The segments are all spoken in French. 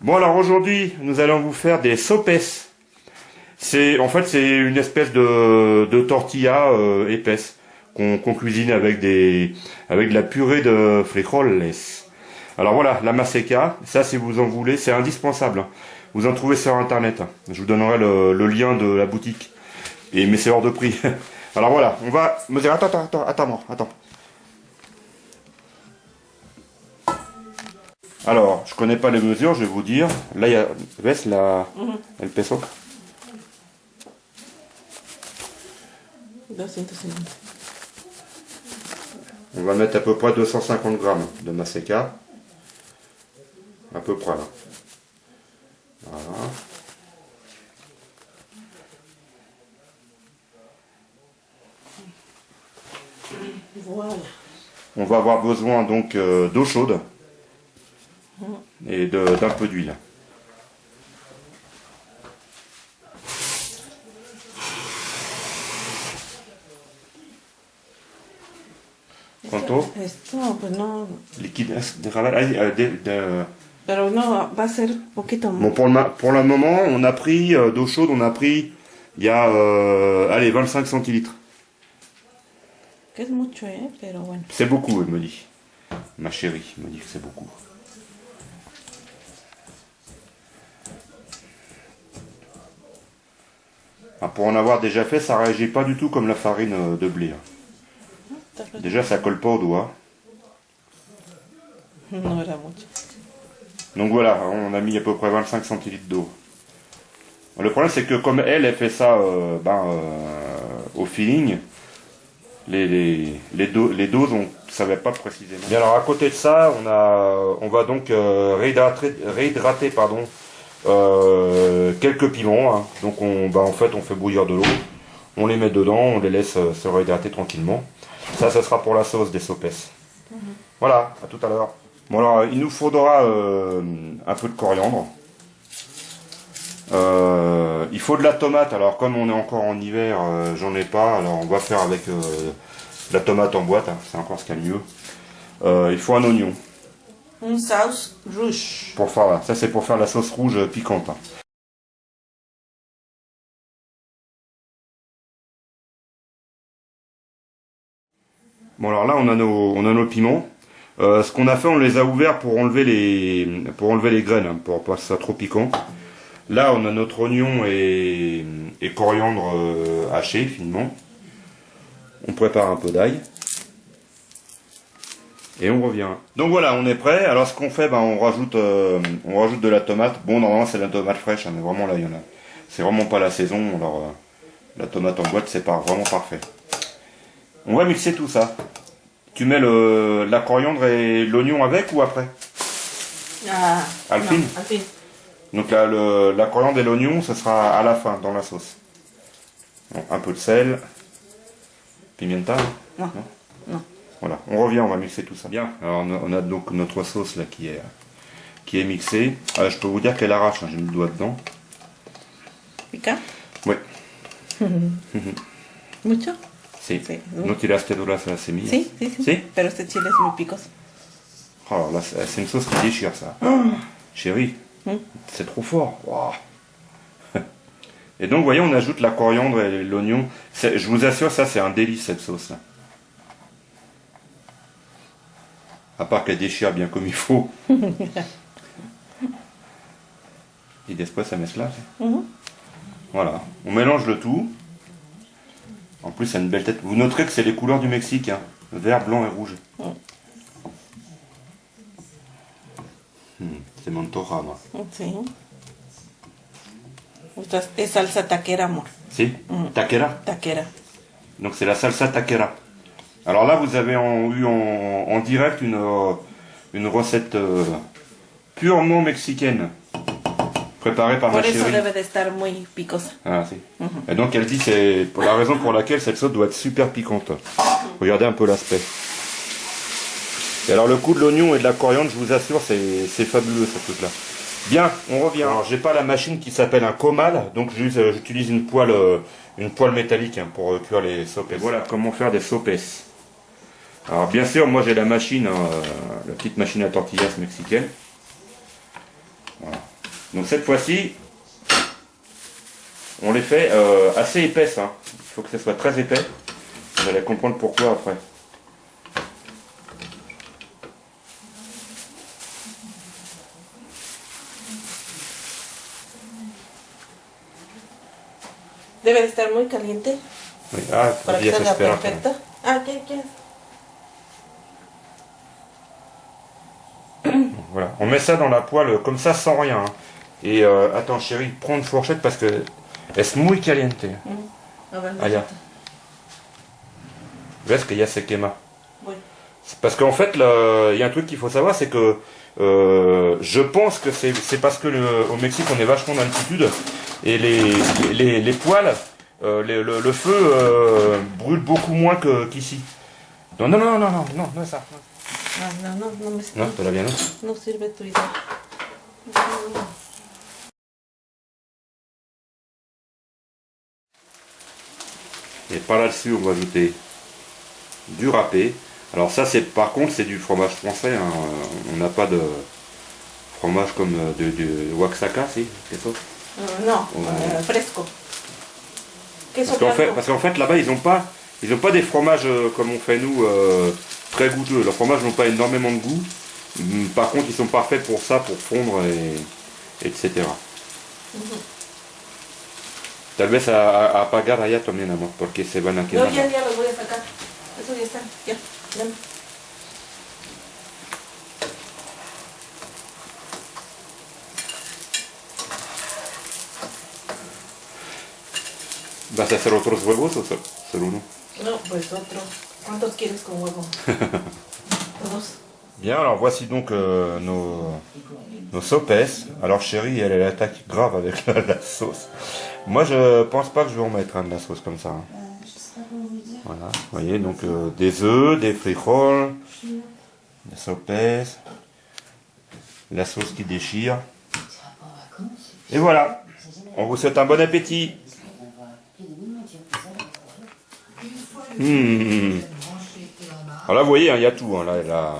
Bon alors aujourd'hui, nous allons vous faire des sopes. En fait c'est une espèce de tortilla épaisse qu'on cuisine avec de la purée de frijoles. Alors voilà, la maseca, ça si vous en voulez, c'est indispensable, hein. Vous en trouvez sur internet. Je vous donnerai le lien de la boutique. Mais c'est hors de prix. Alors voilà, on va me dire attends. Alors, je connais pas les mesures, je vais vous dire. Là, il y a... ¿Ves el peso? 250. On va mettre à peu près 250 grammes de maseca. À peu près là. Voilà. Voilà. On va avoir besoin donc d'eau chaude et d'un peu d'huile. ¿Cuánto? Esto, pues no. Liquide. Pero no, va a ser poquito más. Bon, pour le moment, on a pris d'eau chaude, on a pris, il y a, allez, 25 centilitres. Que es mucho, pero bueno. C'est beaucoup, elle me dit. Ma chérie me dit que c'est beaucoup. Ah, pour en avoir déjà fait, ça réagit pas du tout comme la farine de blé. Déjà, ça colle pas aux doigts. No era mucho. Donc voilà, on a mis à peu près 25 centilitres d'eau. Le problème, c'est que comme elle fait ça au feeling, les doses, on ne savait pas précisément. Et alors, à côté de ça, on va donc réhydrater quelques piments, hein. Donc, en fait, on fait bouillir de l'eau, on les met dedans, on les laisse se réhydrater tranquillement. Ça sera pour la sauce des sopes. Voilà, à tout à l'heure. Bon alors, il nous faudra un peu de coriandre. Il faut de la tomate. Alors comme on est encore en hiver, j'en ai pas. Alors on va faire avec la tomate en boîte, hein. C'est encore ce qu'il y a de mieux. Il faut un oignon. Un sauce rouge. Pour faire, ça c'est pour faire la sauce rouge piquante, hein. Bon alors là on a nos piments. Ce qu'on a fait, on les a ouverts pour enlever les graines, hein, pour pas que ça soit trop piquant. Là on a notre oignon et coriandre haché finement. On prépare un peu d'ail. Et on revient. Donc voilà, on est prêt. Alors ce qu'on fait, on rajoute de la tomate. Bon, normalement c'est de la tomate fraîche, hein, mais vraiment là il y en a. C'est vraiment pas la saison. Alors la tomate en boîte, c'est vraiment parfait. On va mixer tout ça. Tu mets la coriandre et l'oignon avec ou après? Alfine. No, al fin. Donc la coriandre et l'oignon, ce sera à la fin dans la sauce. Bon, un peu de sel. Pimienta. Non. Non. Voilà, on revient, on va mixer tout ça. Bien. Alors on a donc notre sauce là qui est mixée. Je peux vous dire qu'elle arrache, hein, j'ai mis le doigt dedans. ¿Pica? Oui. ¿Mucho? Si. Sí. No tiraste duras a la semilla. Sí. Si. Pero este chile es muy picoso. Oh là, c'est une sauce qui déchire ça. Chérie, c'est trop fort. Wow. Et donc, vous voyez, on ajoute la coriandre et l'oignon. Je vous assure, ça, c'est un délice, cette sauce-là. À part qu'elle déchire bien comme il faut. Et después, ça mezcla. Voilà. On mélange le tout. En plus, ça a une belle tête. Vous noterez que c'est les couleurs du Mexique, hein. Vert, blanc et rouge. C'est mon antoja, moi. Sí. Es salsa taquera, amor. Si, taquera. Taquera. Donc c'est la salsa taquera. Alors là, vous avez eu en direct une recette purement mexicaine, préparée par ma Por eso chérie. debe de estar muy picosa. Ah, si. Et donc elle dit c'est pour la raison pour laquelle cette sauce doit être super piquante. Regardez un peu l'aspect. Et alors le coup de l'oignon et de la coriandre, je vous assure, c'est fabuleux ce truc-là. Bien, on revient. Alors j'ai pas la machine qui s'appelle un comal, donc j'utilise une poêle métallique, hein, pour cuire les sopes. Voilà comment faire des sopes. Alors bien sûr, moi j'ai la machine, la petite machine à tortillas mexicaine. Voilà. Donc cette fois-ci, on les fait assez épaisses. Hein. Il faut que ce soit très épais. Vous allez comprendre pourquoi après. Debe de estar muy caliente Oui. Ah, para que ya se salga espera. perfecta. Ah, ¿qué quieres? Voilà. On met ça dans la poêle comme ça sans rien. Hein. Et attends chérie, prends une fourchette parce que es muy caliente. A ver, Allá. Ves que ya se quema. voy. Parce qu'en fait, il y a un truc qu'il faut savoir, c'est que je pense que c'est parce que au Mexique on est vachement d'altitude et les poêles, le feu brûle beaucoup moins qu'ici. Non, non, non, non, non, non, non, ça. Ah, no, no, no me Non, todavía no. no sirve tu idea. No. Et par là-dessus, on va ajouter du râpé. Alors ça, par contre, c'est du fromage français. Hein. On n'a pas de fromage comme de Oaxaca, si, queso. No, Oh. fresco. Queso Parce qu'en fait, là-bas, ils ont pas des fromages comme on fait nous, très goûteux. Leurs fromages n'ont pas énormément de goût. Par contre, ils sont parfaits pour ça, pour fondre, etc. Tal vez apagar allá también, amor, porque se van a No, quemar. ya los voy a sacar. Eso ya está. Ya, ya. ¿Vas a hacer otros huevos o solo uno? No, pues otro. ¿Cuántos quieres con huevo? Dos. Bien, alors voici donc nos sopes. Alors chérie, elle attaque grave avec la sauce. Moi, je pense pas que je vais en mettre de la sauce comme ça. Hein. Voilà, vous voyez, donc des œufs, des frijoles, des sopes, la sauce qui déchire. Et voilà, on vous souhaite un bon appétit. Mmh. Alors là, vous voyez, il y a tout. Hein, là, la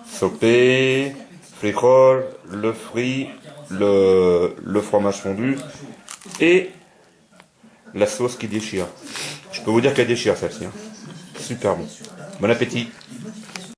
sopé, frijol, le frit, le fromage fondu et la sauce qui déchire. Je peux vous dire qu'elle déchire celle-ci. Hein. Super bon. Bon appétit.